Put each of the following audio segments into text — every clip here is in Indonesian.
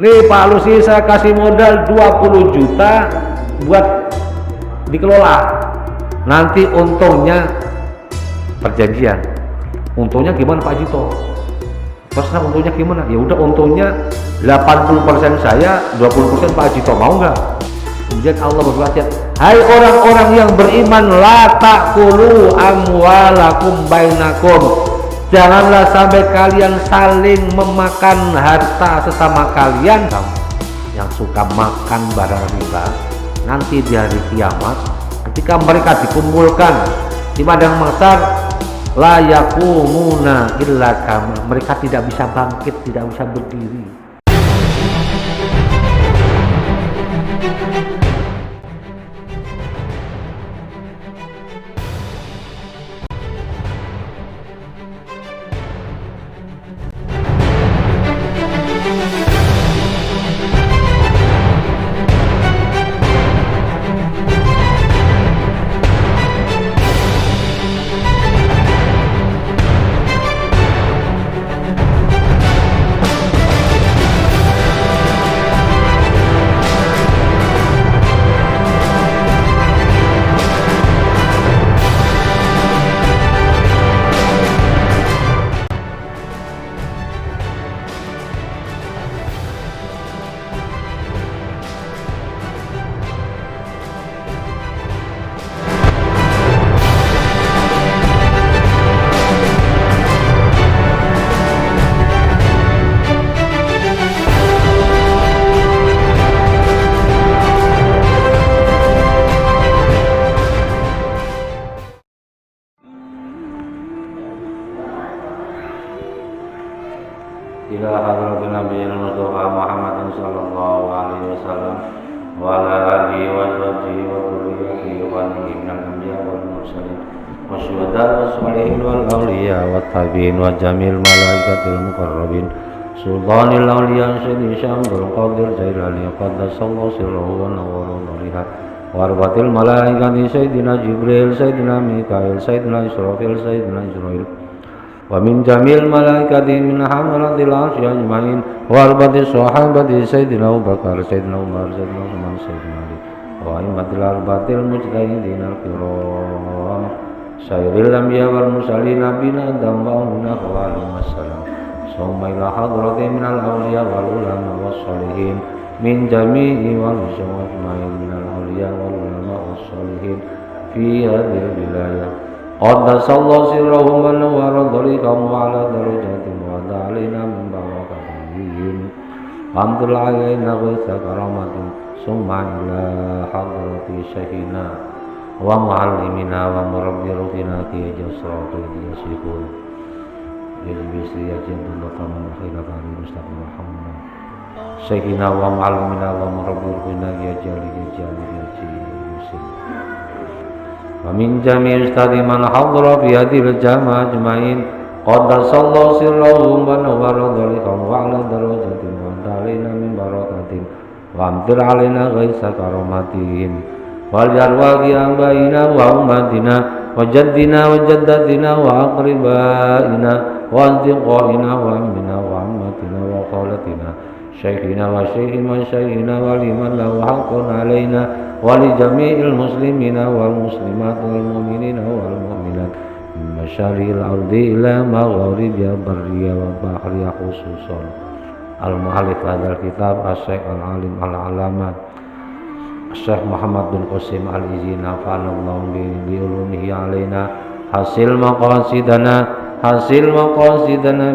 Nih Pak Lusi, saya kasih modal 20 juta buat dikelola. Nanti untungnya perjanjian. Untungnya gimana Pak Jito? Terserah untungnya gimana? Ya udah, untungnya 80% saya, 20% Pak Jito, mau nggak? Kemudian Allah berfirman, hai orang-orang yang beriman, la ta'kulu amwalakum bainakum, janganlah sampai kalian saling memakan harta sesama kalian. Yang suka makan barang riba, nanti di hari kiamat ketika mereka dikumpulkan di padang mahsyar, la yakumuna illa kama, mereka tidak bisa bangkit, tidak bisa berdiri. Ila hadratin nabiyil mustafa Muhammadin sallallahu alaihi wasallam wa ala alihi wa sahbihi wa dzurriyyatihi wa banihi minal anbiya wal mursalin wa syuhada wa sholihin wal awliya wa tabi'in wa jamil malaikatil muqarrabin sultanil awliya sayyidi syamsul qadir jailani qaddasallahu sirruhu wa nawwara nuriha wa arbatil malaikati sayyidina Jibril sayyidina Mikail sayyidina Israfil sayyidina Israil wa min jamil malaikati min hamalatil arsy ajmain wa arbati sahabati sayyidina Abu Bakar sayyidina Umar sayyidina Utsman sayyidina Ali wa immatil arbatil mujtahidin al-kiram sayyidil anbiya wal mursalin nabiyina adam wa minna wa wassalam summa ila hadrati minal awliya wal ulama was sholihin min jami'i wal ajmain minal awliya wal ulama was sholihin fi hadhil wilayah qaddasallahu sirrahum wa nawwara dhariqahum wa ala darajatin wa da'alina min barakatihim amdul alaina ghaitha karamatin summa ila hadrati syaihina wa muallimina wa murabbi ruhina ki jasratu yasifun yajbisi yajibullah taman khilafani mustaqim Muhammad syaihina wa muallimina wa murabbi ruhina ki jali yasifun wa min jami' ustadi man hadra fi hadhil jama' ajmain qaddasallahu sirrahum wa nawwara dhalika wa ala darajatin wa dalina min barakatin wa amtir alaina ghaitsa karamatin wal yarwaqi ambaina wa ummatina wa jaddina wa jaddatina wa aqribaina wa antiqaina wa ammina wa ammatina wa khalatina syekhina wa syekhina wa liman lahu haqqun alaina wa li jami'il muslimina wal muslimat wal mu'minina wal mu'minat min masyariqil ardi ila magharibiha barriya wa bahriya khususan al-mu'allif hadzal kitab asy-syekh al-alim al-alamat Syekh Muhammad bin Qasim al-Izzi nafa'anallahu bi ulumihi alaina hasil maqasidana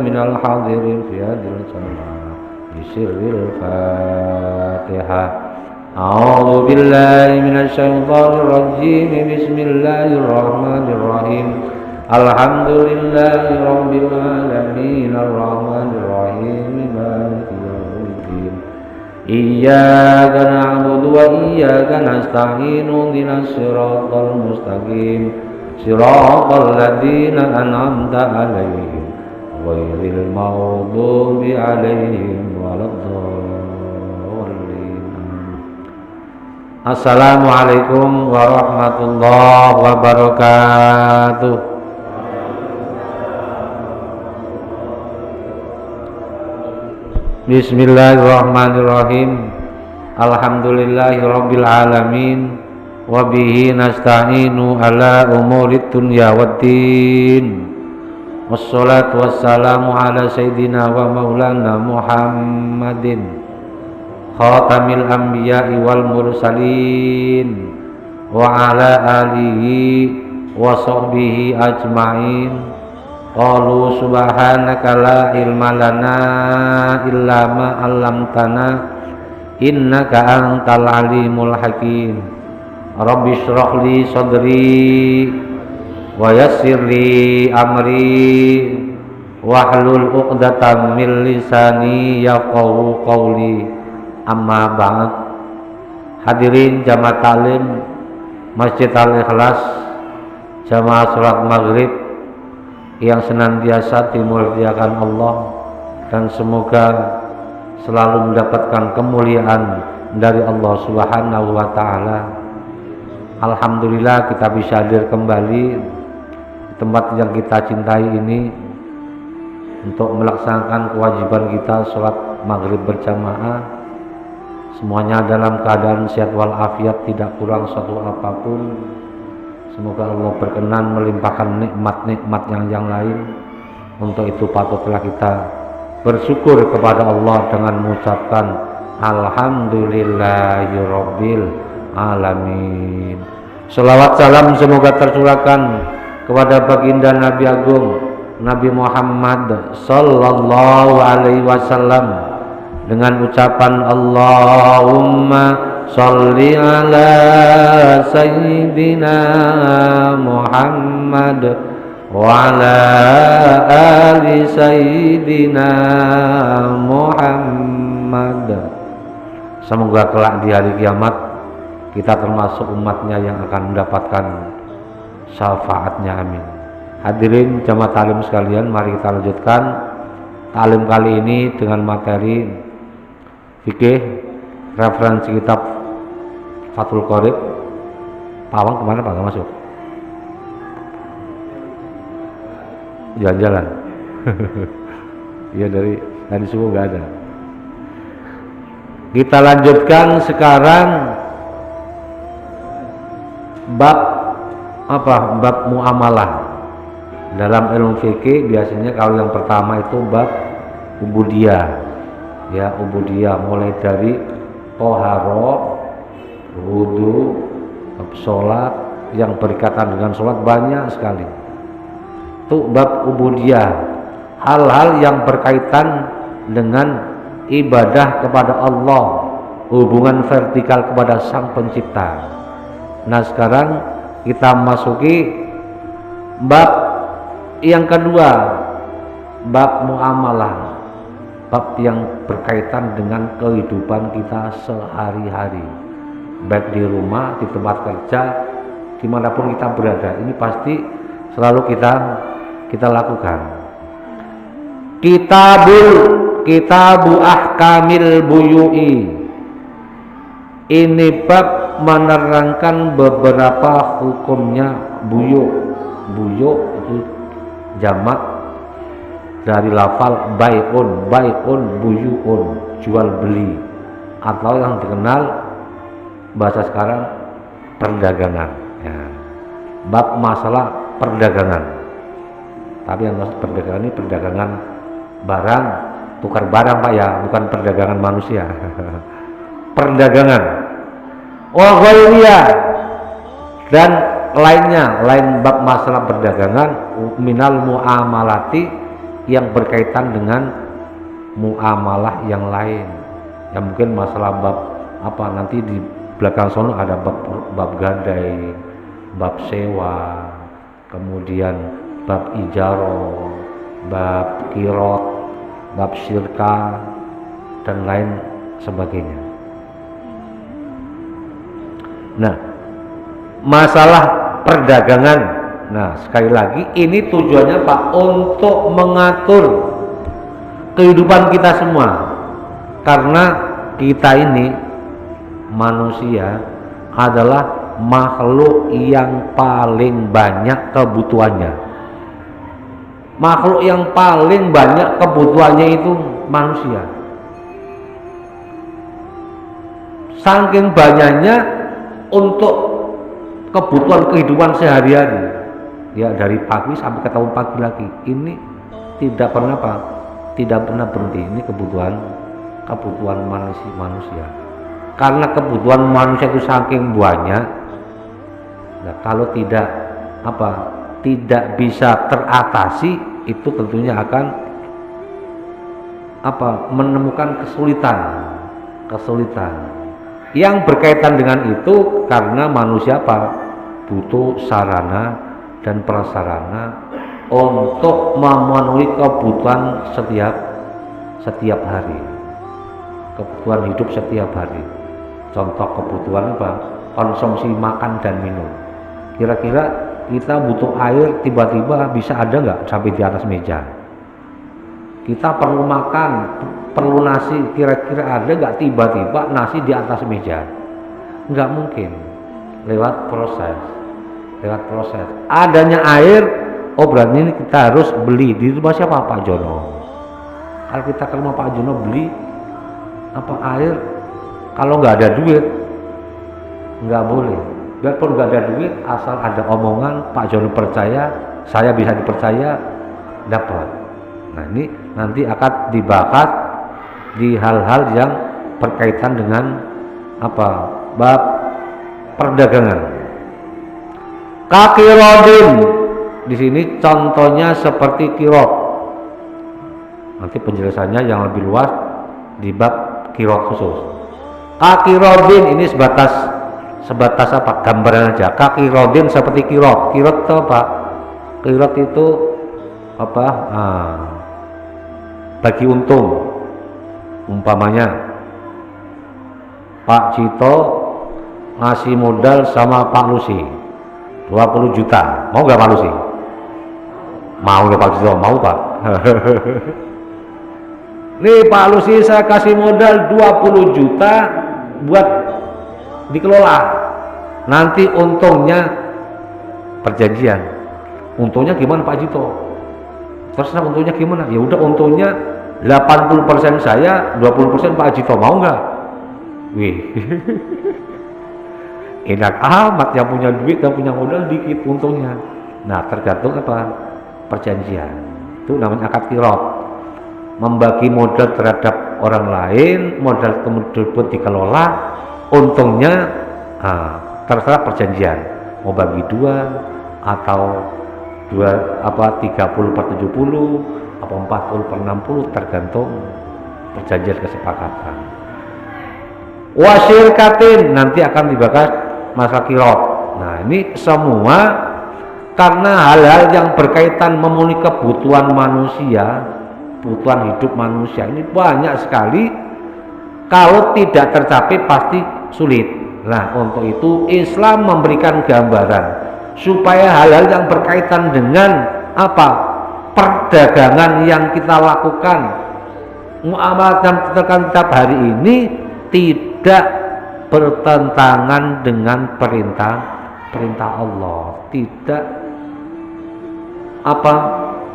minal hadirin fi hadhil jamaah bi sirril Fatihah. A'udzu billahi minasy syaithanir rajim. Bismillahirrahmanirrahim. Alhamdulillahi rabbil alamin arrahmanir rahim maliki yaumiddin. Iyyaka na'budu wa iyyaka nasta'in ihdinas siratal mustaqim siratal ladzina an'amta 'alaihim ghairil maghdubi 'alaihim waladdallin. Assalamualaikum warahmatullahi wabarakatuh. Bismillahirrahmanirrahim. Alhamdulillahirabbil alamin. Wa bihi nasta'inu ala umurid dunya waddin. Wassalatu wassalamu ala sayyidina wa maulana Muhammadin khatamil anbiya'i wal mursalin wa ala alihi wa sahbihi ajma'in. Qalu subhanaka la ilma lana illa ma 'allamtana innaka antal alimul hakim. Rabbi shrah li sadri wa yassir li amri wahlul 'uqdatam min lisani yafqahu qawli. Amma ba'd. Hadirin jamaah taklim Masjid Al-Ikhlas, jamaah salat maghrib yang senantiasa dimuliakan Allah dan semoga selalu mendapatkan kemuliaan dari Allah Subhanahu wa taala. Alhamdulillah kita bisa hadir kembali di tempat yang kita cintai ini untuk melaksanakan kewajiban kita sholat maghrib berjamaah, semuanya dalam keadaan sehat walafiat, tidak kurang suatu apapun. Semoga Allah berkenan melimpahkan nikmat-nikmat yang lain. Untuk itu patutlah kita bersyukur kepada Allah dengan mengucapkan Alhamdulillahirabbil alamin. Shalawat salam semoga tercurahkan kepada baginda Nabi Agung Nabi Muhammad sallallahu alaihi wasallam dengan ucapan Allahumma sholli ala sayyidina Muhammad wa ala ali sayyidina Muhammad. Semoga kelak di hari kiamat kita termasuk umatnya yang akan mendapatkan syafaatnya, amin. Hadirin jamaah taklim sekalian, mari kita lanjutkan taklim kali ini dengan materi fikih, referensi kitab Fathul Qorib. Pawang kemana Pak? Gak masuk? Jalan-jalan. Iya dari subuh gak ada. Kita lanjutkan sekarang bab apa? Bab muamalah. Dalam ilmu fikih biasanya kalau yang pertama itu bab ubudiyah. Ya, ubudiyah mulai dari toharo, wudu, sholat, yang berkaitan dengan sholat banyak sekali. Itu bab ubudiyah, hal-hal yang berkaitan dengan ibadah kepada Allah, hubungan vertikal kepada Sang Pencipta. Nah sekarang kita masuki bab yang kedua, bab muamalah, bab yang berkaitan dengan kehidupan kita sehari-hari, baik di rumah, di tempat kerja, dimanapun kita berada. Ini pasti selalu kita lakukan. Kitabu ahkamil buyu'i. Ini bab menerangkan beberapa hukumnya buyu. Buyu itu jamak dari lafal bai'un, buyu'un, jual beli, atau yang dikenal bahasa sekarang perdagangan ya. Bab masalah perdagangan, tapi yang maksud perdagangan ini perdagangan barang, tukar barang Pak ya, bukan perdagangan manusia. Perdagangan wa ghairiya dan lainnya, lain bab masalah perdagangan minal muamalati yang berkaitan dengan muamalah yang lain. Ya mungkin masalah bab apa nanti di belakang sono ada bab gadai, bab sewa, kemudian bab ijaro, bab kirot, bab syirka dan lain sebagainya. Nah, masalah perdagangan. Nah, sekali lagi ini tujuannya Pak untuk mengatur kehidupan kita semua. Karena kita ini manusia adalah makhluk yang paling banyak kebutuhannya. Makhluk yang paling banyak kebutuhannya itu manusia. saking banyaknya untuk kebutuhan kehidupan sehari-hari, ya dari pagi sampai ketemu pagi lagi, ini tidak pernah berhenti. Ini kebutuhan manusia. Karena kebutuhan manusia itu saking banyak, nah kalau tidak bisa teratasi, itu tentunya akan menemukan kesulitan yang berkaitan dengan itu, karena manusia butuh sarana dan prasarana untuk memenuhi kebutuhan setiap hari, kebutuhan hidup setiap hari. Contoh kebutuhan konsumsi makan dan minum. Kira-kira kita butuh air, tiba-tiba bisa ada nggak sampai di atas meja? Kita perlu makan, perlu nasi, kira-kira ada nggak tiba-tiba nasi di atas meja? Nggak mungkin. Lewat proses. Adanya air, berarti ini kita harus beli. Di rumah siapa? Pak Jono. Kalau kita ke rumah Pak Jono beli air, kalau nggak ada duit nggak boleh. Biarpun nggak ada duit, asal ada omongan Pak Jono percaya, saya bisa dipercaya, dapat. Nah ini nanti akan dibahas di hal-hal yang berkaitan dengan bab perdagangan. Kakirodin di sini contohnya seperti kirot. Nanti penjelasannya yang lebih luas di bab kirot khusus. Kakirodin ini sebatas gambaran aja. Kakirodin seperti kirot. Kirot itu apa? Kirot itu bagi untung. Umpamanya Pak Cito ngasih modal sama Pak Lusi 20 juta. Mau nggak Pak Lusi? Mau nggak Pak Cito? Mau Pak. Nih Pak Lusi, saya kasih modal 20 juta buat dikelola. Nanti untungnya perjanjian. Untungnya gimana Pak Cito? Terserah untungnya gimana. Ya udah, untungnya 80% saya, 20% Pak Cito. Mau nggak? Wih. Enak amat, yang punya duit dan punya modal dikit untungnya. Nah, tergantung perjanjian. Itu namanya akad kirot. Membagi modal terhadap orang lain, modal tersebut dikelola, untungnya terserah perjanjian. Mau bagi 2 atau 30/70 atau 40/60, tergantung perjanjian kesepakatan. Wasyirkatin nanti akan dibahas masalah kirot. Nah ini semua karena hal-hal yang berkaitan memenuhi kebutuhan manusia, kebutuhan hidup manusia ini banyak sekali. Kalau tidak tercapai pasti sulit. Nah untuk itu Islam memberikan gambaran supaya hal-hal yang berkaitan dengan perdagangan yang kita lakukan, muamalah yang kita lakukan setiap hari ini tidak bertentangan dengan perintah Allah, tidak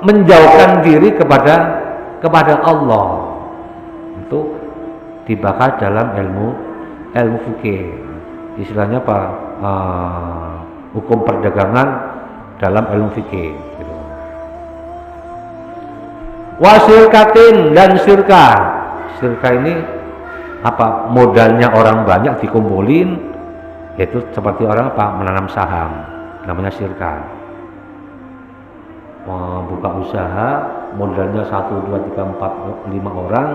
menjauhkan diri kepada Allah. Itu dibahas dalam ilmu fikih, istilahnya hukum perdagangan dalam ilmu fikih gitu. Wasyirkatin dan syirka ini modalnya orang banyak dikumpulin, yaitu seperti orang menanam saham, namanya syirka. Membuka usaha, modalnya 1, 2, 3, 4, 5 orang,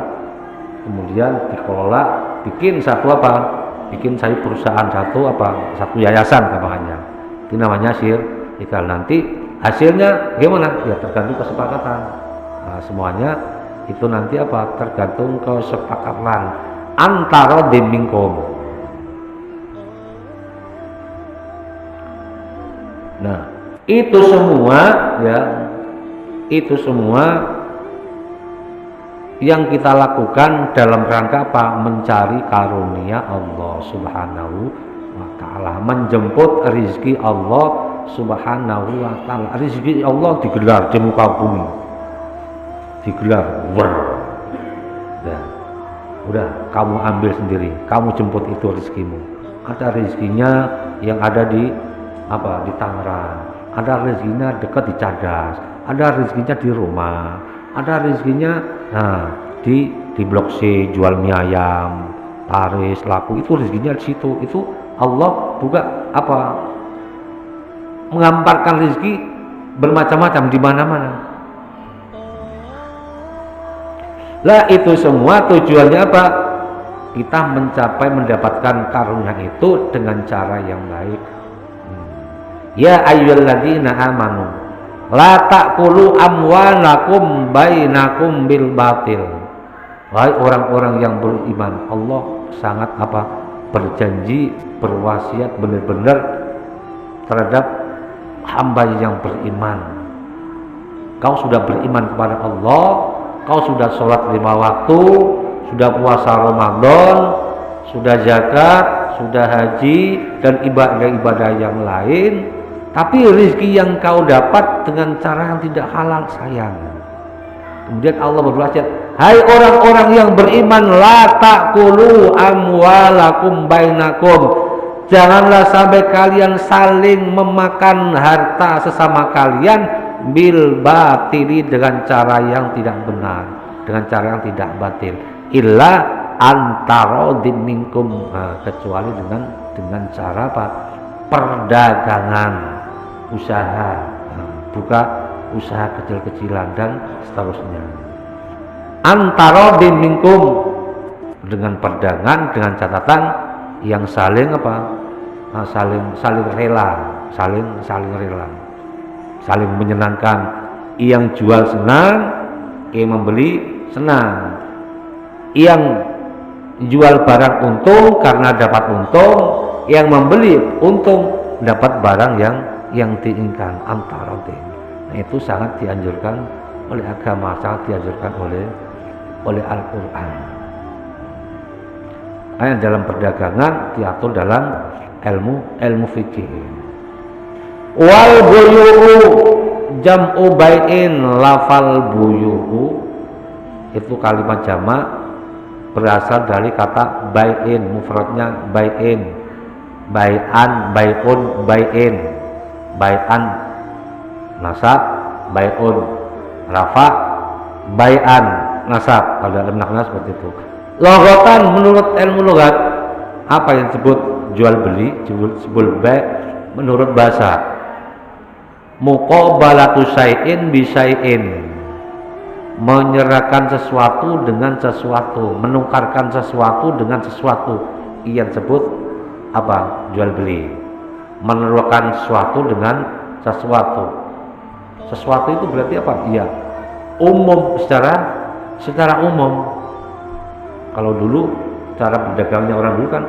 kemudian dikelola, bikin satu perusahaan, satu yayasan namanya. Itu namanya syirka. Nanti hasilnya gimana? Ya tergantung kesepakatan. Nah, semuanya itu nanti tergantung kesepakatan antara minkum. Nah, itu semua yang kita lakukan dalam rangka mencari karunia Allah Subhanahu wa ta'ala, menjemput rizki Allah Subhanahu wa ta'ala. Rizki Allah digelar di muka bumi, digelar udah kamu ambil sendiri, kamu jemput itu rezekimu. Ada rezekinya yang ada di di Tangerang, ada rezekinya dekat di Cadas, ada rezekinya di rumah, ada rezekinya di Blok C jual mie ayam, Paris, laku, itu rezekinya di situ. Itu Allah juga mengamparkan rezeki bermacam-macam di mana-mana. Lah itu semua tujuannya apa? Kita mendapatkan karunia itu dengan cara yang baik. Ya ayyuhalladzina amanu la ta'kulu amwalakum bainakum bil batil. Wahai orang-orang yang beriman, Allah sangat berjanji, berwasiat benar-benar terhadap hamba yang beriman. Kau sudah beriman kepada Allah, kau sudah sholat 5 waktu, sudah puasa Ramadan, sudah zakat, sudah haji dan ibadah-ibadah yang lain, tapi rezeki yang kau dapat dengan cara yang tidak halal, sayang. Kemudian Allah berwasiat, hai orang-orang yang beriman, la ta'kulu amwalakum bainakum, janganlah sampai kalian saling memakan harta sesama kalian bil batili, dengan cara yang tidak benar, dengan cara yang tidak batil, illa antarodim minkum, kecuali dengan cara perdagangan, usaha, buka usaha kecil-kecilan dan seterusnya. Antarodim minkum, dengan perdagangan, dengan catatan yang saling saling rela, saling rela, saling menyenangkan. Yang jual senang, yang membeli senang. Yang jual barang untung karena dapat untung, yang membeli untung dapat barang yang diinginkan. Antarodim. Nah, itu sangat dianjurkan oleh agama, sangat dianjurkan oleh Al-Quran. Dalam perdagangan diatur dalam ilmu fikih. Wal buyu'u jam'u bai'in, lafal buyu'u itu kalimat jamak berasal dari kata bai'in, mufradnya bai'in, bai'an, bai'un, bai'in, bai'an nasab, bai'un rafa, bai'an nasab. Kalau dalam makna seperti itu. Logotan, menurut ilmu logat, apa yang disebut jual beli, disebut bai' menurut bahasa. Muqabalatu syai'in bi syai'in, menyerahkan sesuatu dengan sesuatu, menukarkan sesuatu dengan sesuatu, yang disebut jual beli. Menukarkan sesuatu dengan sesuatu. Sesuatu itu berarti apa? Iya, umum, secara umum. Kalau dulu cara berdagangnya orang dulu kan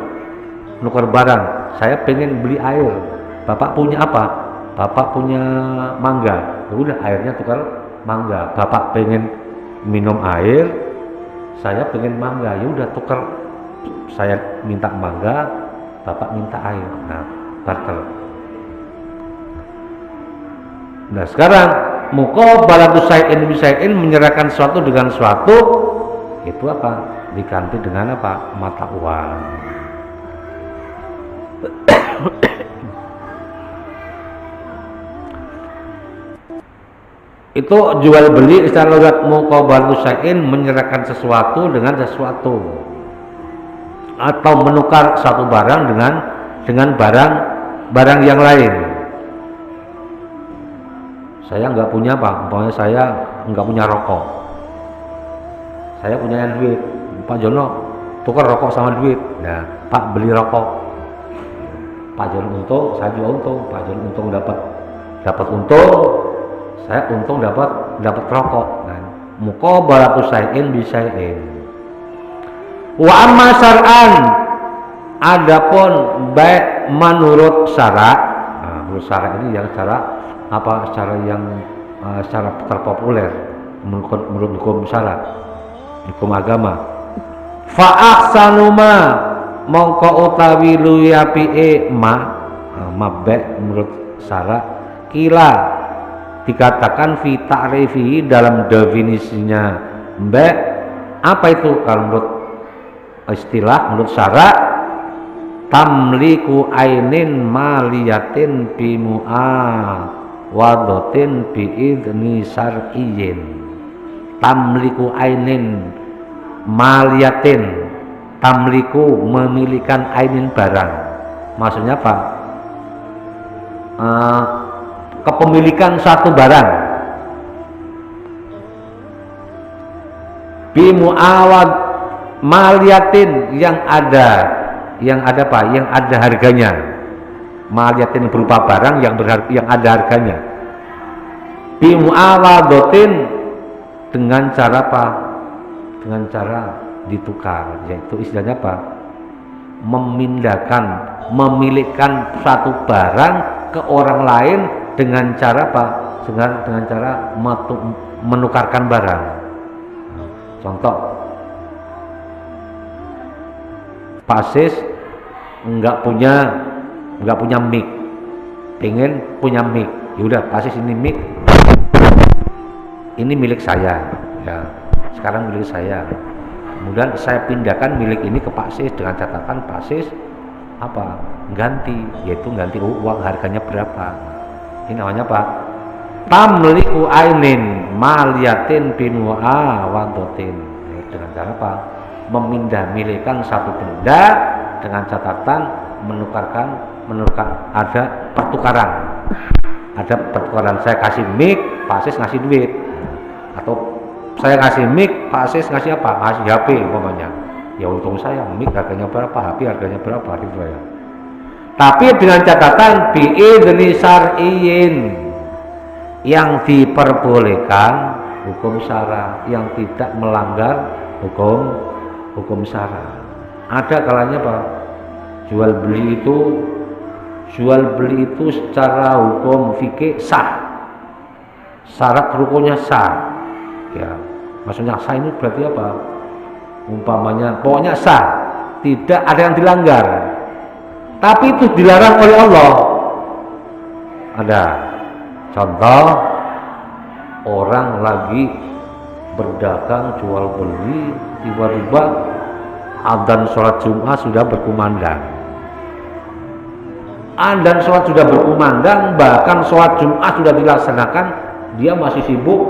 nukar barang. Saya pengen beli air, bapak punya apa? Bapak punya mangga, ya udah airnya tukar mangga. Bapak pengen minum air, saya pengen mangga, ya udah tukar. Saya minta mangga, bapak minta air. Nah, barter. Nah, sekarang muqabalatu syai'in bi syai'in, menyerahkan sesuatu dengan sesuatu, itu diganti dengan mata uang. Itu jual beli secara logat. Muqabalatu syai'in, menyerahkan sesuatu dengan sesuatu, atau menukar satu barang dengan barang yang lain. Saya nggak punya umpamanya saya nggak punya rokok, saya punya duit. Pak Jono tukar rokok sama duit. Nah, Pak beli rokok, Pak Jono untung, saya juga untung. Pak Jono untung dapat untung, saya untung dapat rokok. Nah, muqabalatu syai'in bi syai'in. Wa amma syar'an, adapun baik menurut syarak. Nah, menurut syarak ini yang secara terpopuler menurut hukum syarak, hukum agama. Fa ahsanu ma, mongko utawi luwih apike mabek menurut syarak, kila dikatakan fi ta'rifi, dalam definisinya mbek. Apa itu kalau menurut istilah menurut syarak tamliku ainin maliyatin bimu'a wadotin biidni syar'iyyin. Tamliku ainin maliyatin, tamliku memilikan ainin barang, maksudnya apa? Kepemilikan satu barang bimu'awad maliyatin yang ada apa? Yang ada harganya. Maliyatin berupa barang yang ada harganya. Bimu'awadotin dengan cara apa? Dengan cara ditukar, yaitu istilahnya apa? Memilihkan satu barang ke orang lain dengan cara apa? Dengan cara menukarkan barang. Contoh, Pak Sis nggak punya mic, pengen punya mic, yaudah Pak Sis ini mic, ini milik saya, ya sekarang milik saya. Kemudian saya pindahkan milik ini ke Pak Sis dengan catatan Pak Sis apa? Ganti, yaitu ganti uang harganya berapa. Ini namanya apa? Tamliku ainin maliyatin bimu'a wadotin. Dengan cara apa? Memindah-milihkan satu benda dengan catatan menukarkan ada pertukaran. Saya kasih mic, Pak Sis ngasih duit, atau saya ngasih mic, Pak Sis ngasih apa? Ngasih HP umpamanya. Ya untung saya, mic harganya berapa, HP harganya berapa gitu ya. Tapi dengan catatan bi'idni syar'iyyin, yang diperbolehkan hukum syara, yang tidak melanggar hukum syara. Ada kalanya Pak, jual beli itu secara hukum fikih sah, syarat rukunnya sah, ya maksudnya sah ini berarti apa? Umpamanya pokoknya sah, tidak ada yang dilanggar, tapi itu dilarang oleh Allah. Ada contoh, orang lagi berdagang jual beli, tiba-tiba adzan sholat Jumat sudah berkumandang. Adzan sholat sudah berkumandang, bahkan sholat Jumat sudah dilaksanakan, dia masih sibuk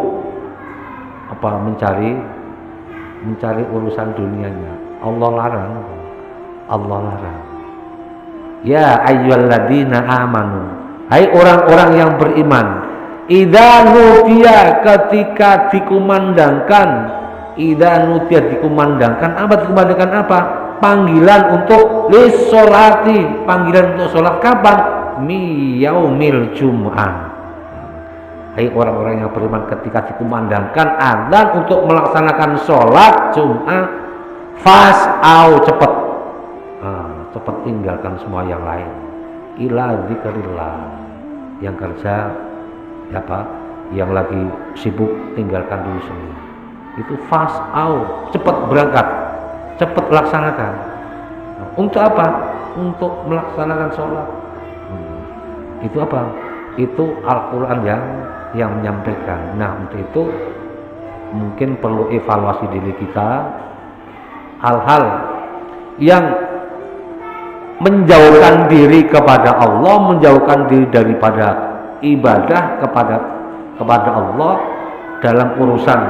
apa? Mencari urusan dunianya. Allah larang. Ya ayyuhalladzina amanu, hai orang-orang yang beriman, idza nudiya, ketika dikumandangkan, dikumandangkan apa? Panggilan untuk lissolati, panggilan untuk sholat kapan? Yaumil jum'ah. Hai orang-orang yang beriman, ketika dikumandangkan adzan untuk melaksanakan sholat Jumat, fas'au, cepat tinggalkan semua yang lain, ila dzikrillah, yang kerja apa, yang lagi sibuk tinggalkan dulu semua. Itu fas'au, cepat berangkat, cepat laksanakan. Untuk apa? Untuk melaksanakan sholat. Itu apa? Itu Al-Quran yang menyampaikan. Nah, untuk itu mungkin perlu evaluasi diri kita, hal-hal yang menjauhkan diri kepada Allah, menjauhkan diri daripada ibadah kepada Allah dalam urusan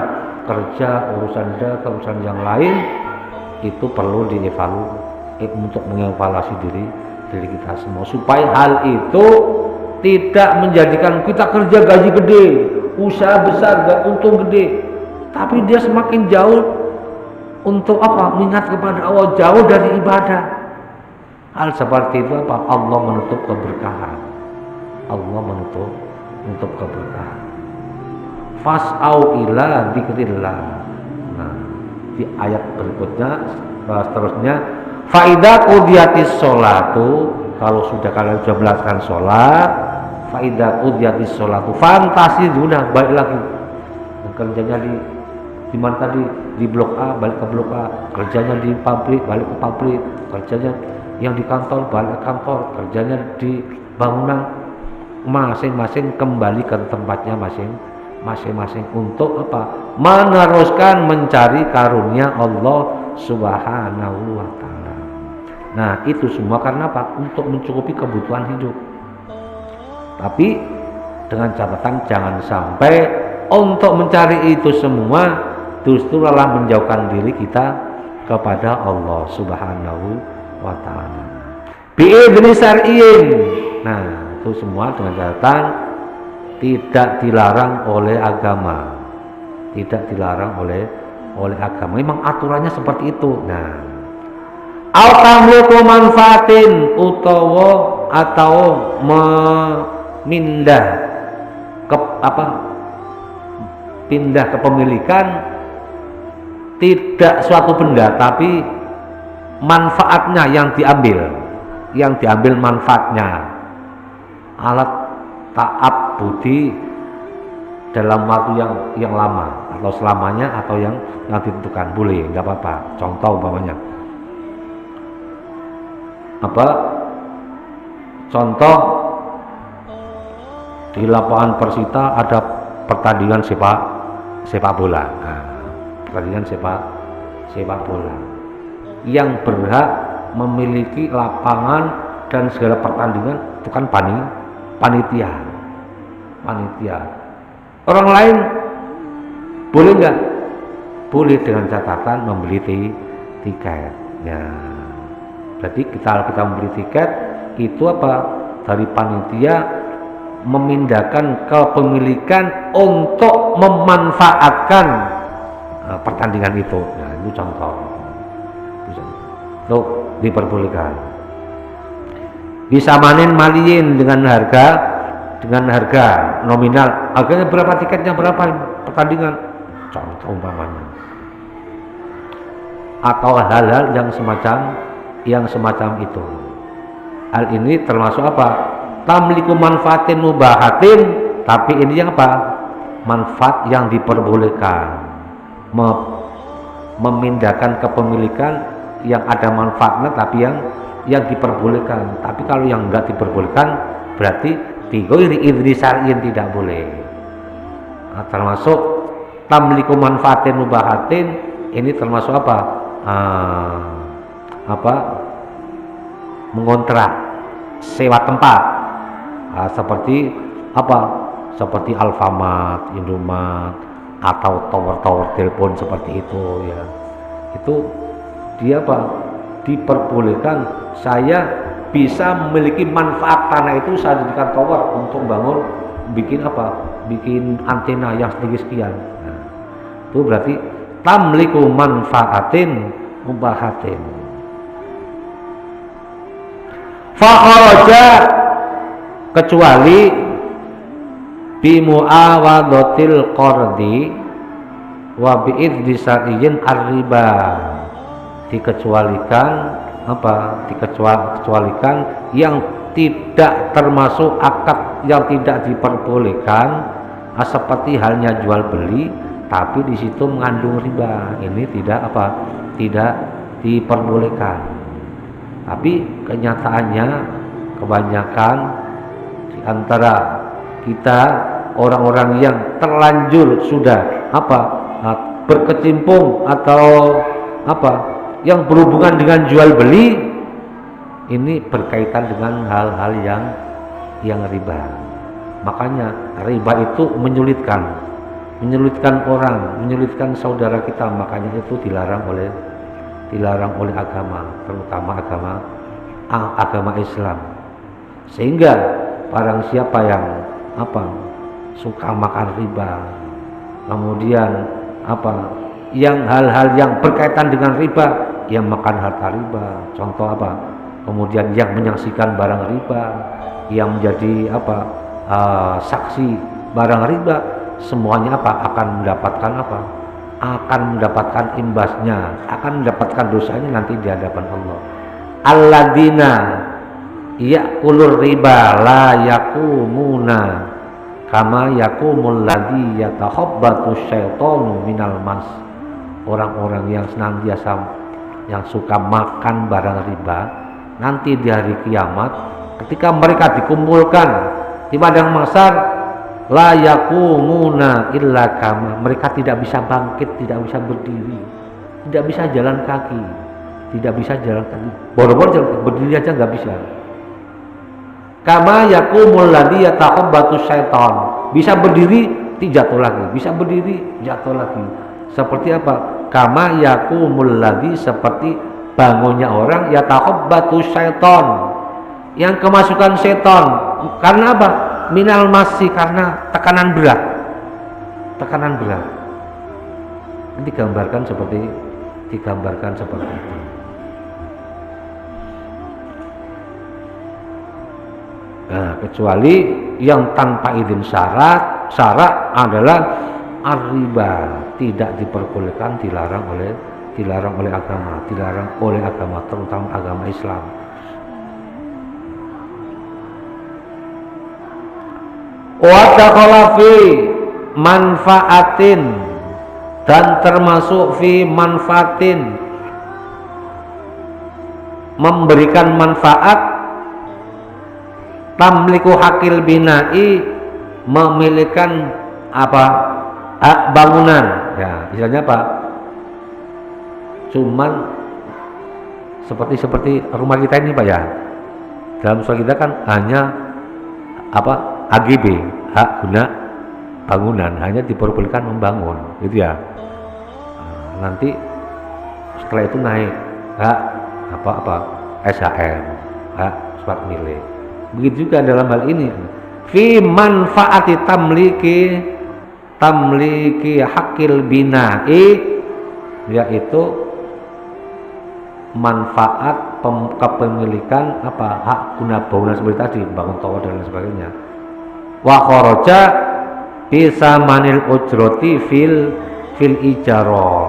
kerja, urusan dagang, urusan yang lain, itu perlu dievaluasi, untuk mengevaluasi diri kita semua, supaya hal itu tidak menjadikan kita kerja gaji gede, usaha besar, untung gede, tapi dia semakin jauh untuk apa? Mengingat kepada Allah, jauh dari ibadah. Hal seperti itu apa? Allah menutup keberkahan. Fas'au ila dzikrillah. Nah, di ayat berikutnya seterusnya, fa idza qudiyatis sholatu, kalau kalian sudah melaksanakan sholat, fa idza qudiyatis sholatu fantasi, sudah balik lagi. Kerjanya di mana tadi? Di blok A, balik ke blok A. Kerjanya di pabrik, balik ke pabrik. Kerjanya yang di kantor, balik ke kantor. Kerjanya di bangunan, masing-masing kembali ke tempatnya masing-masing untuk apa? Meneruskan mencari karunia Allah Subhanahu wa ta'ala. Nah itu semua karena apa? Untuk mencukupi kebutuhan hidup. Tapi dengan catatan jangan sampai untuk mencari itu semua justru malah menjauhkan diri kita kepada Allah Subhanahu wa ta'ala. Bi'idni syar'iyyin. Nah itu semua dengan catatan tidak dilarang oleh agama. Tidak dilarang oleh agama. Memang aturannya seperti itu. Nah, au tamliku manfaatin utawa atau memindah ke pindah kepemilikan tidak suatu benda tapi manfaatnya yang diambil manfaatnya, alat ta'abbudi dalam waktu yang lama atau selamanya atau yang ditentukan, boleh, nggak apa-apa. Contoh umpamanya contoh di lapangan Persita ada pertandingan sepak bola. Nah, pertandingan sepak bola yang berhak memiliki lapangan dan segala pertandingan itu kan panitia. Orang lain boleh nggak? Boleh dengan catatan membeli tiket. Ya, berarti kita membeli tiket itu dari panitia memindahkan kepemilikan untuk memanfaatkan pertandingan itu. Nah, itu contoh. Itu diperbolehkan. Bisa manen maliin dengan harga nominal. Harganya berapa, tiketnya berapa, pertandingan, contoh umpamanya. Atau hal-hal yang semacam itu. Hal ini termasuk tamliku manfaatin mubahatin, tapi ini yang manfaat yang diperbolehkan. Memindahkan kepemilikan yang ada manfaatnya tapi yang diperbolehkan. Tapi kalau yang enggak diperbolehkan berarti bighairi idzni syar'iyyin, tidak boleh. Nah, termasuk tamliku manfaatin mubahatin ini termasuk mengontrak sewa tempat. Nah, seperti seperti Alfamart, Indomaret atau tower telepon seperti itu ya. Itu dia diperbolehkan, saya bisa memiliki manfaat tanah itu, saya jadikan tower untuk bikin antena yang sekian. Nah, itu berarti tamliku manfaatin mubahatin. Fakharaja, kecuali bimu'awadatil qardi wa bi'idzi syar'iyyin ar-riba, dikecualikan yang tidak termasuk akad yang tidak diperbolehkan, seperti halnya jual beli tapi di situ mengandung riba. Ini tidak diperbolehkan. Tapi kenyataannya kebanyakan di antara kita orang-orang yang terlanjur sudah berkecimpung atau yang berhubungan dengan jual beli ini berkaitan dengan hal-hal yang riba. Makanya riba itu menyulitkan orang, menyulitkan saudara kita. Makanya itu dilarang oleh agama, terutama agama Islam. Sehingga barang siapa yang suka makan riba, kemudian yang hal-hal yang berkaitan dengan riba, yang makan harta riba, contoh kemudian yang menyaksikan barang riba, yang menjadi saksi barang riba, semuanya akan mendapatkan imbasnya, akan mendapatkan dosanya nanti di hadapan Allah. Alladzina ya'kulur riba la yakumuna kama yakumul ladzi yatakhabbatu syaitanu minal mas. Orang-orang yang senantiasa yang suka makan barang riba, nanti di hari kiamat ketika mereka dikumpulkan di padang mahsyar, la yakumuna illa kama, mereka tidak bisa bangkit, tidak bisa berdiri tidak bisa jalan kaki, tidak bisa jalan kaki, boro-boro berdiri aja nggak bisa. Kama yakumul ladzi yatakhabbatu syaitan, bisa berdiri jatuh lagi, bisa berdiri jatuh lagi. Seperti apa? Kama yakumul ladzi, seperti bangunnya orang yatakhabbatu syaitan, yang kemasukan setan. Karena apa? Minal masih, karena tekanan berat. Tekanan berat. Digambarkan seperti itu. Nah, kecuali yang tanpa izin syarat adalah ar-riba, tidak diperbolehkan, dilarang oleh agama, terutama agama Islam. Wa dakhala fi manfaatin, dan termasuk fi manfaatin, memberikan manfaat, tamliku hakil binai, memilikan apa, hak bangunan, ya istilahnya apa, cuman seperti rumah kita ini Pak ya, dalam soal kita kan hanya apa, HGB, hak guna bangunan, hanya diperbolehkan membangun gitu ya. Nanti setelah itu naik hak apa SHM, hak surat milik. Begitu juga dalam hal ini, fi manfaati tamliki hakil binai, yaitu manfaat kepemilikan apa, hak guna bangunan seperti tadi, bangun tower dan lain sebagainya. Wa kharaja bisa manil ujroti fil ijarah,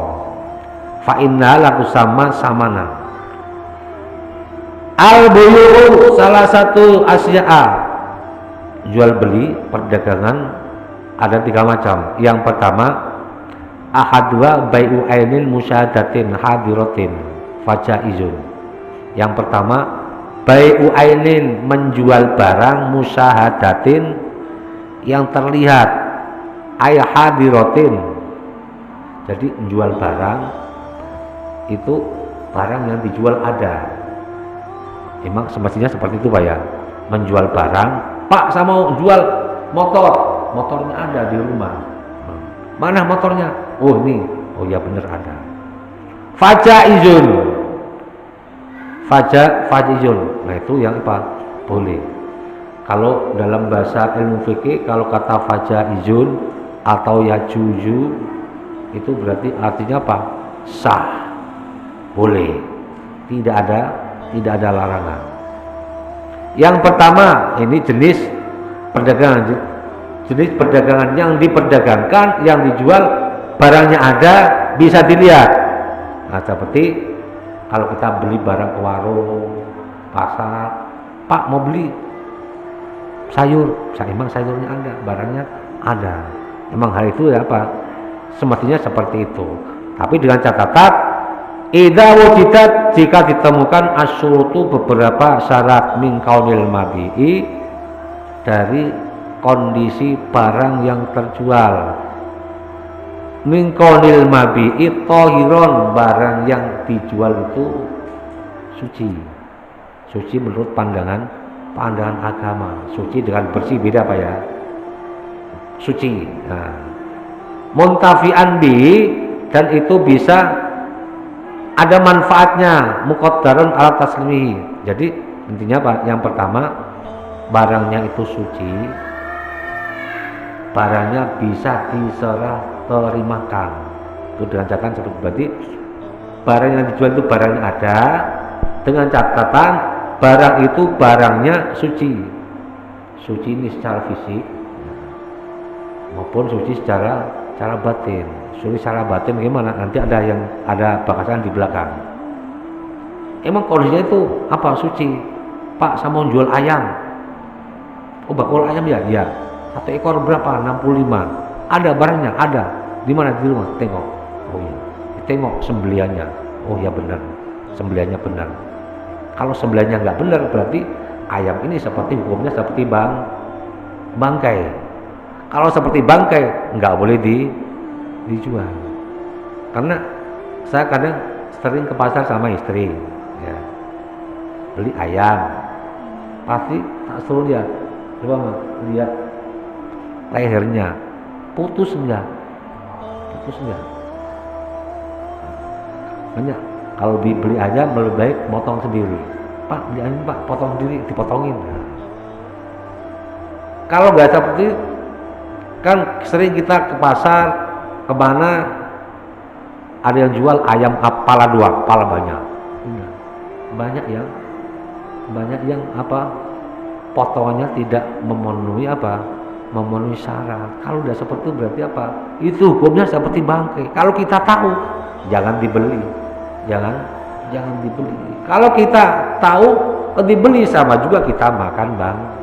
fa inna laku samana. Al buyu'u, salah satu asya'a, jual beli perdagangan ada 3 macam. Yang pertama, ahadwa bai'u ainin musyahadatin hadiratin fajaizun. Yang pertama, bai'u ainin, menjual barang musyahadatin, yang terlihat, ay hadiratin, jadi menjual barang itu barang yang dijual ada. Emang semestinya seperti itu Pak ya, menjual barang. Pak, saya mau jual motornya ada di rumah. Mana motornya? Oh ini, oh ya benar ada. Fajaizun, nah itu yang apa? Boleh. Kalau dalam bahasa ilmu fikih, kalau kata fajaizun atau yajuju, itu berarti artinya apa? Sah, boleh, tidak ada larangan. Yang pertama, ini jenis perdagangan yang diperdagangkan, yang dijual barangnya ada, bisa dilihat. Nah, seperti kalau kita beli barang ke warung, pasar, Pak mau beli sayur, emang sayurnya ada, barangnya ada. Emang hal itu ya apa? Semestinya seperti itu. Tapi dengan catatan, idza wujidat, jika ditemukan asyurutu, beberapa syarat, min kaunil mabi'i, dari kondisi barang yang terjual, min kaunil mabi'i tahiron, barang yang dijual itu suci menurut pandangan agama. Suci dengan bersih beda Pak ya, suci. Nah, muntafi'an bi, dan itu bisa ada manfaatnya, muqaddarun ala taslimihi. Jadi intinya Pak, yang pertama, barangnya itu suci, barangnya bisa diserah terimakan. Itu dengan catatan seperti, berarti barang yang dijual itu barangnya ada, dengan catatan barang itu barangnya suci ini secara fisik maupun suci secara batin. Suci secara batin gimana? Nanti ada bakasan di belakang. Emang kondisinya itu apa? Suci. Pak, saya mau jual ayam. Oh, bakul ayam ya? Iya. 1 ekor berapa? 65. Ada barangnya? Ada. Di mana? Di rumah. Tengok. Oh iya. Tengok sembeliannya. Oh ya benar. Sembeliannya benar. Kalau sembeliannya nggak benar, berarti ayam ini seperti hukumnya seperti bangkai. Kalau seperti bangkai, nggak boleh dijual. Karena saya kadang sering ke pasar sama istri, ya, beli ayam, pasti tak suruh lihat, coba lihat lehernya, putus enggak, banyak. Kalau beli ayam lebih baik motong sendiri. Pak, beli ayam Pak, potong sendiri, dipotongin. Nah, kalau nggak seperti kan sering kita ke pasar kemana ada yang jual ayam kepala dua, kepala banyak. Banyak yang apa potongannya tidak memenuhi syarat. Kalau udah seperti itu berarti apa? Itu hukumnya seperti bangkai. Kalau kita tahu, jangan dibeli. Jangan dibeli. Kalau kita tahu dibeli, sama juga kita makan bangkai.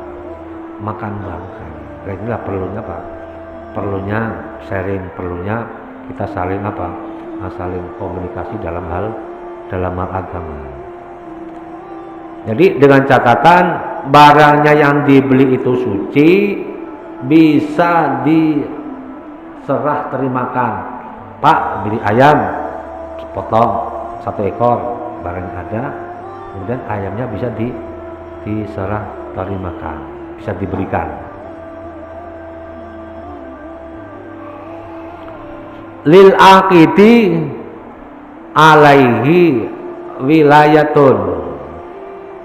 Nah, inilah perlunya Pak. Perlunya sharing, perlunya kita saling saling komunikasi dalam hal agama. Jadi dengan catatan barangnya yang dibeli itu suci, bisa diserah terimakan. Pak, beli ayam, potong 1 ekor, barangnya ada, kemudian ayamnya bisa diserah terimakan, bisa diberikan. Lil aqidi alaihi wilayatun.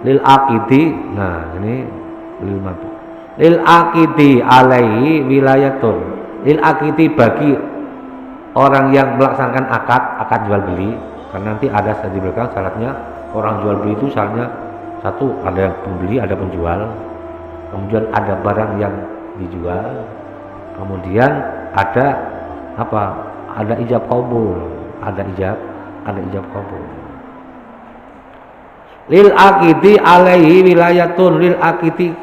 Lil aqidi, nah ini lil aqidi alaihi wilayatun. Lil aqidi bagi orang yang melaksanakan akad jual beli, karena nanti ada di belakang syaratnya. Orang jual beli itu syaratnya satu, ada yang pembeli, ada penjual, kemudian ada barang yang dijual, kemudian ada ada ijab qabul, ada ijab qabul. Lil aqidi alaihi wilayatun, lil aqidi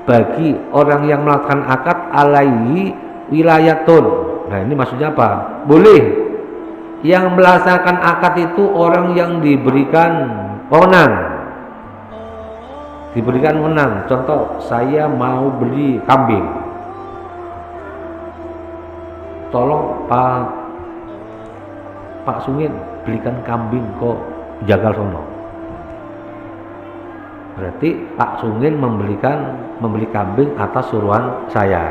bagi orang yang melakukan akad alaihi wilayatun. Nah, ini maksudnya apa? Boleh yang melaksanakan akad itu orang yang diberikan wewenang. Contoh, saya mau beli kambing, tolong Pak Sungin belikan kambing kok jagal sono. Berarti Pak Sungin membeli kambing atas suruhan saya,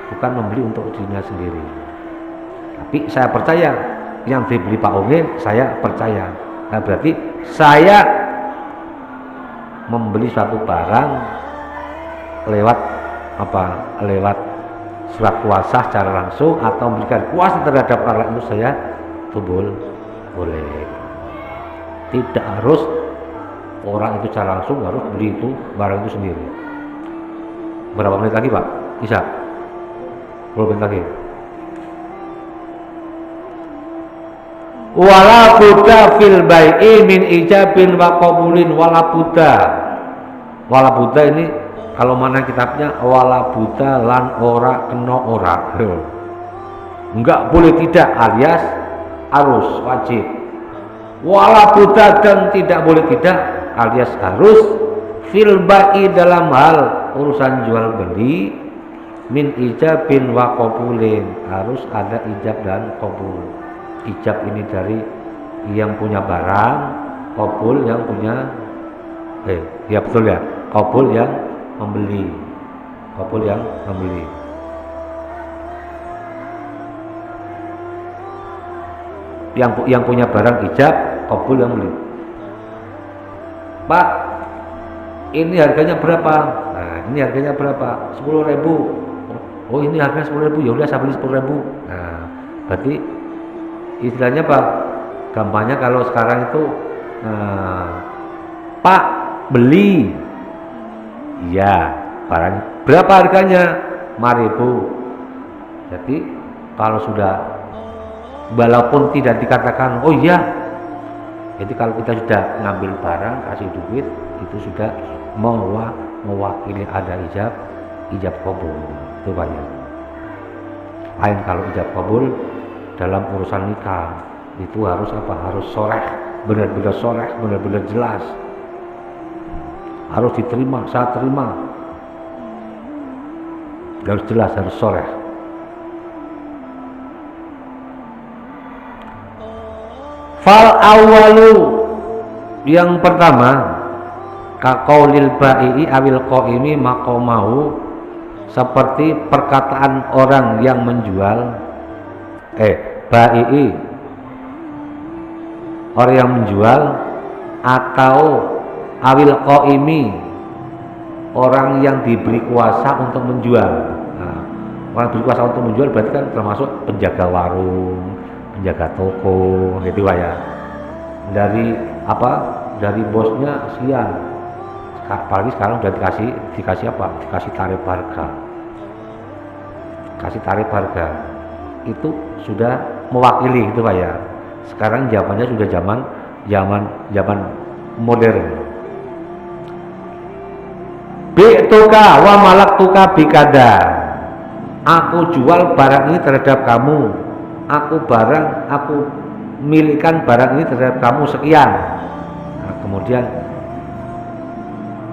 bukan membeli untuk dirinya sendiri. Tapi saya percaya yang dibeli Pak Sungin, saya percaya. Nah, berarti saya membeli suatu barang lewat surat kuasa secara langsung atau memberikan kuasa terhadap orang itu, saya boleh. Tidak harus orang itu secara langsung harus beli itu barang itu sendiri. Berapa menit lagi Pak? Bisa? 10 menit lagi. Wala buddha fil bai'i min ijabin wa qabulin. Wala buddha ini kalau mana kitabnya wala buddha lan ora kena ora. Enggak boleh tidak alias harus, wajib. Wala buddha dan tidak boleh tidak alias harus fil bai'i dalam hal urusan jual beli min ijabin wa qabulin, harus ada ijab dan qabul. Ijab ini dari yang punya barang, qabul yang punya ya betul ya, qabul yang membeli. Yang punya barang ijab, qabul yang beli. Pak, ini harganya berapa? Nah, ini harganya berapa? 10.000. Oh, ini harganya 10.000. Ya udah saya beli 10.000. Nah, berarti istilahnya Pak, gampangnya kalau sekarang itu Pak beli, iya, barang berapa harganya? 5.000. Jadi kalau sudah, walaupun tidak dikatakan oh iya, jadi kalau kita sudah ngambil barang kasih duit, itu sudah mewakili ada ijab qabul. Itu banyak. Lain kalau ijab qabul dalam urusan nikah, itu harus harus soreh, benar-benar jelas, harus diterima, saya terima, harus jelas, harus soreh. Fal awalu, yang pertama, kaqaulil ba'i awil qaimi maqamahu, seperti perkataan orang yang menjual ba'i, orang yang menjual, atau awil qaimi, orang yang diberi kuasa untuk menjual. Nah, orang diberi kuasa untuk menjual berarti kan termasuk penjaga warung, penjaga toko, gitu ya. Dari apa? Dari bosnya sekian. Apalagi sekarang udah dikasih apa? Dikasih tarif harga. Kasih tarif harga. Itu sudah mewakili gitu Pak ya. Sekarang zamannya sudah zaman modern. Bi'tuka wa malaktuka bikada. Aku jual barang ini terhadap kamu. Aku milikan barang ini terhadap kamu sekian. Nah, kemudian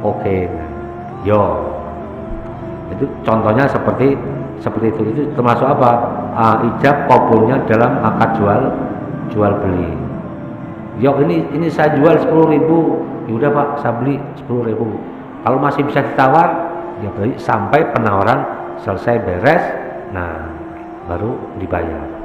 oke, yo. Itu contohnya seperti itu. Itu termasuk apa? Ijab kabulnya dalam akad jual beli. Yo, ini saya jual 10.000. Ya udah Pak, saya beli 10.000. Kalau masih bisa ditawar, ya beli sampai penawaran selesai beres. Nah, baru dibayar.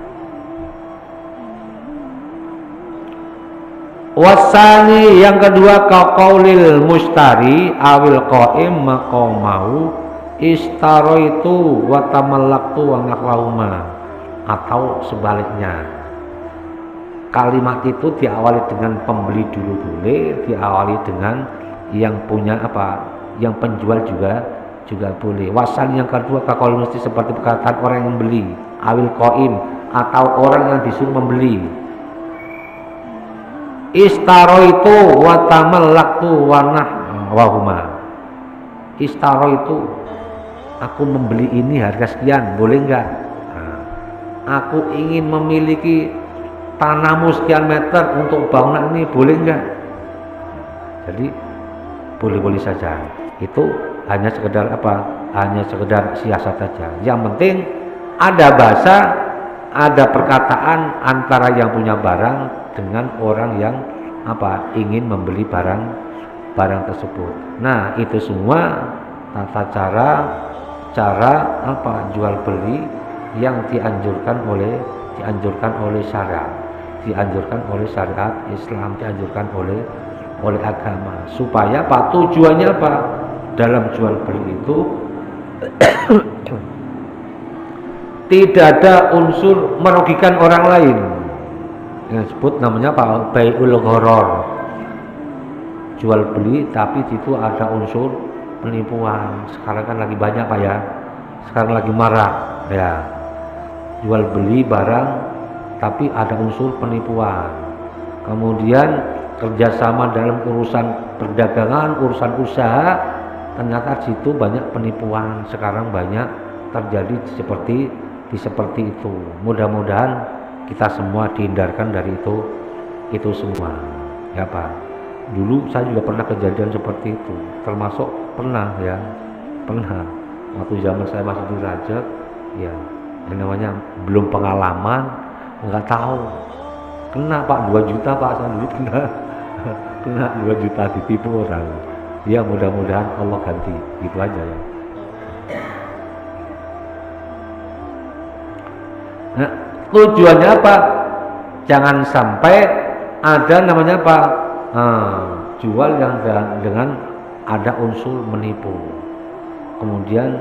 Wasani, yang kedua, kaqaulil mustari awil qaim maqamahu istaraitu wa tamallaktu wa nahwahuma, atau sebaliknya. Kalimat itu diawali dengan pembeli dulu boleh, diawali dengan yang punya apa, yang penjual juga boleh. Wasani yang kedua, kaqaulil mustari, seperti perkataan orang yang membeli, awil qaim, atau orang yang disuruh membeli. Istaroitu wa tamallaktu wa nahwahuma. Istaroitu, aku membeli ini harga sekian, boleh enggak? Nah, aku ingin memiliki tanahmu sekian meter untuk bangunan ini, boleh enggak? Jadi boleh-boleh saja. Itu hanya sekedar apa? Hanya sekedar siasat saja. Yang penting ada bahasa, ada perkataan antara yang punya barang dengan orang yang apa, ingin membeli barang tersebut. Nah, itu semua tata cara apa, jual beli yang dianjurkan oleh syariat, dianjurkan oleh syariat Islam, dianjurkan oleh agama. Supaya apa? Tujuannya apa? Dalam jual beli itu tidak ada unsur merugikan orang lain. Yang disebut namanya apa? Bai'ul gharar. Jual beli tapi itu ada unsur penipuan. Sekarang kan lagi banyak Pak ya. Sekarang lagi marah ya. Jual beli barang tapi ada unsur penipuan. Kemudian kerjasama dalam urusan perdagangan, urusan usaha, ternyata situ banyak penipuan. Sekarang banyak terjadi seperti itu. Mudah-mudahan kita semua dihindarkan dari itu semua, ya Pak. Dulu saya juga pernah kejadian seperti itu, termasuk pernah waktu zaman saya masih di Raja, ya, yang namanya belum pengalaman, nggak tahu, kena Pak 2 juta Pak, saya dulu kena 2 juta ditipu orang. Ya, mudah-mudahan Allah ganti, gitu aja ya. Nah, tujuannya apa? Jangan sampai ada namanya apa? Jual yang dengan ada unsur menipu, kemudian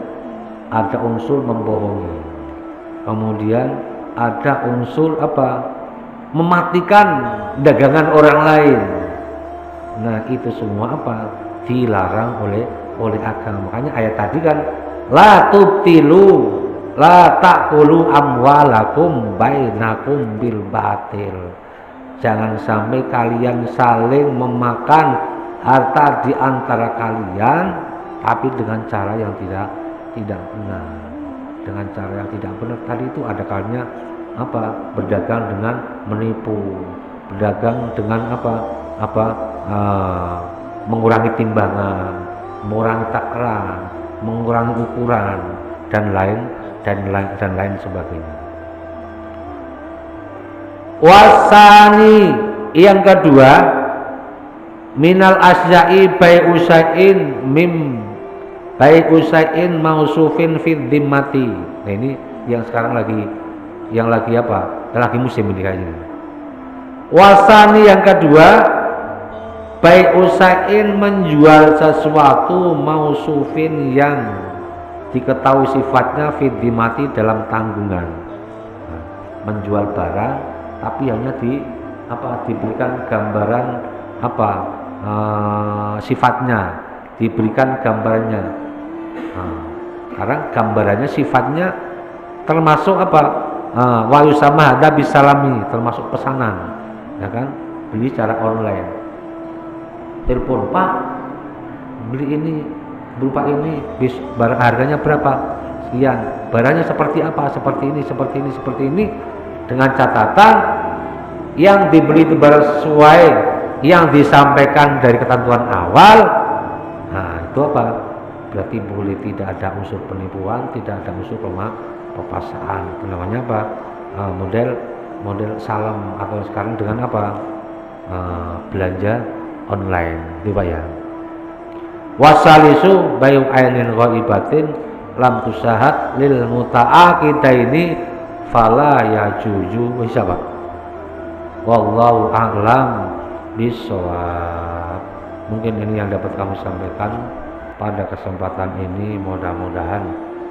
ada unsur membohongi, kemudian ada unsur apa? Mematikan dagangan orang lain. Nah, itu semua apa? Dilarang oleh agama. Makanya ayat tadi kan, la tubtilu la ta'kulu amwalakum bainakum bil batil. Jangan sampai kalian saling memakan harta di antara kalian tapi dengan cara yang tidak benar. Dengan cara yang tidak benar tadi itu ada kalanya apa? Berdagang dengan menipu, berdagang dengan mengurangi timbangan, mengurangi takaran, mengurangi ukuran dan lain sebagainya. Wasani, Yang kedua, minal asya'i bai'u syai'in mim bai'u syai'in mausufin fid dhimmati. Nah, ini yang sekarang lagi apa? Lagi musim ini kayaknya. Wasani yang kedua, bai'u syai'in menjual sesuatu mausufin yang diketahui sifatnya fid dhimmati dalam tanggungan. Nah, menjual barang tapi hanya diberikan gambaran sifatnya, diberikan gambarnya. Karena gambarannya sifatnya termasuk wa yusama hada bisalami, termasuk pesanan, ya kan? Beli secara online, telepon, Pak beli ini berupa ini, barang harganya berapa, sekian, barangnya seperti apa, seperti ini, dengan catatan yang dibeli itu sesuai yang disampaikan dari ketentuan awal. Nah, itu berarti boleh, tidak ada unsur penipuan, tidak ada unsur pepasaan. Itu namanya model salam, atau sekarang dengan belanja online, itu Pak ya. Wasalisu bayu ainin ghaibatin lam tusahat lil muta'aqidaini fala yajuju Pak. Wallahu a'lam bishawab. Mungkin ini yang dapat kami sampaikan pada kesempatan ini, mudah-mudahan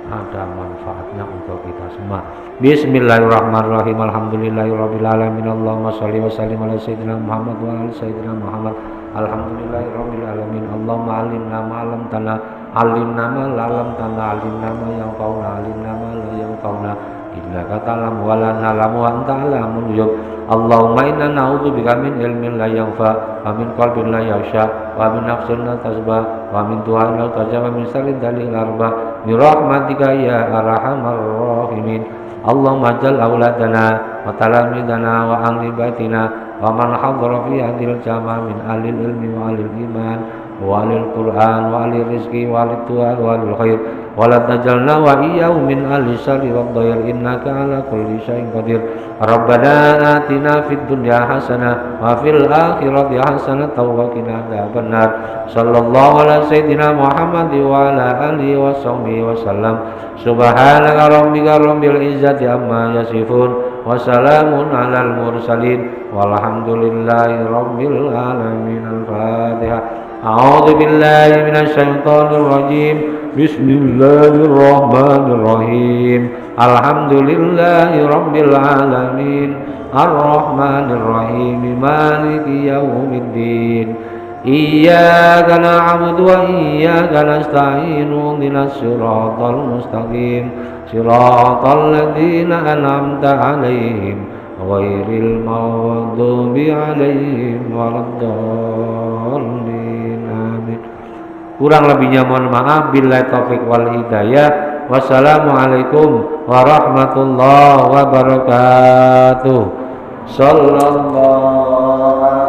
ada manfaatnya untuk kita semua. Bismillahirrahmanirrahim. Alhamdulillahirabbil alamin. Allahumma shalli wa sallim ala sayyidina Muhammad wa ala sayyidina Muhammad. Alhamdulillahirabbil alamin. Allahumma alimna ma lam tana, alimna ma la lam tana, alimna ma yanfa'una, alimna ma la yanfa'una. Innaka ta'lamu wa la na'lamu wa anta 'alamul ghuyub. Allahumma inna na'udzubika min ilmin la yanfa, wa min qalbin la yakhsha, wa min nafsin la tasba, wa min du'ain la tajaba, min syarri dzalil arba, bi rahmatika ya arhamar rahimin. Allahumma jal auladana wa talamidana wa ahli baitina wa man hadara fi hadhil jama' min alil ilmi wa alil iman wa alil Qur'an wa alil rizqi wa alil tu'a wa alil khair wa la tajalna wa iyyahu min ahli syarri wa dhair innaka ala kulli syai'in qadir. Rabbana atina fid dunya hasanah wa fil akhirati hasanah wa qina adzabannar. Sallallahu ala sayyidina Muhammad wa ala alihi wa sahbihi wa sallam. Subhanaka rabbika rabbil izzati amma yasifun wa salamun alal mursalin walhamdulillahi rabbil alamin. Al-Fatihah. A'udzu billahi minasy syaithanir rajim. Bismillahirrahmanirrahim. Alhamdulillahi rabbil alamin. Ar-Rahmanir Rahim. Maliki yaumiddin. Iyyaka na'budu wa iyyaka nasta'in. Ihdinas siratal mustaqim. Siratal ladzina an'amta 'alaihim ghairil maghdubi 'alaihim waladdallin. Kurang lebihnya mohon maaf. Billahi taufik wal hidayah. Wassalamualaikum warahmatullahi wabarakatuh. Sallallahu alaihi wasallam.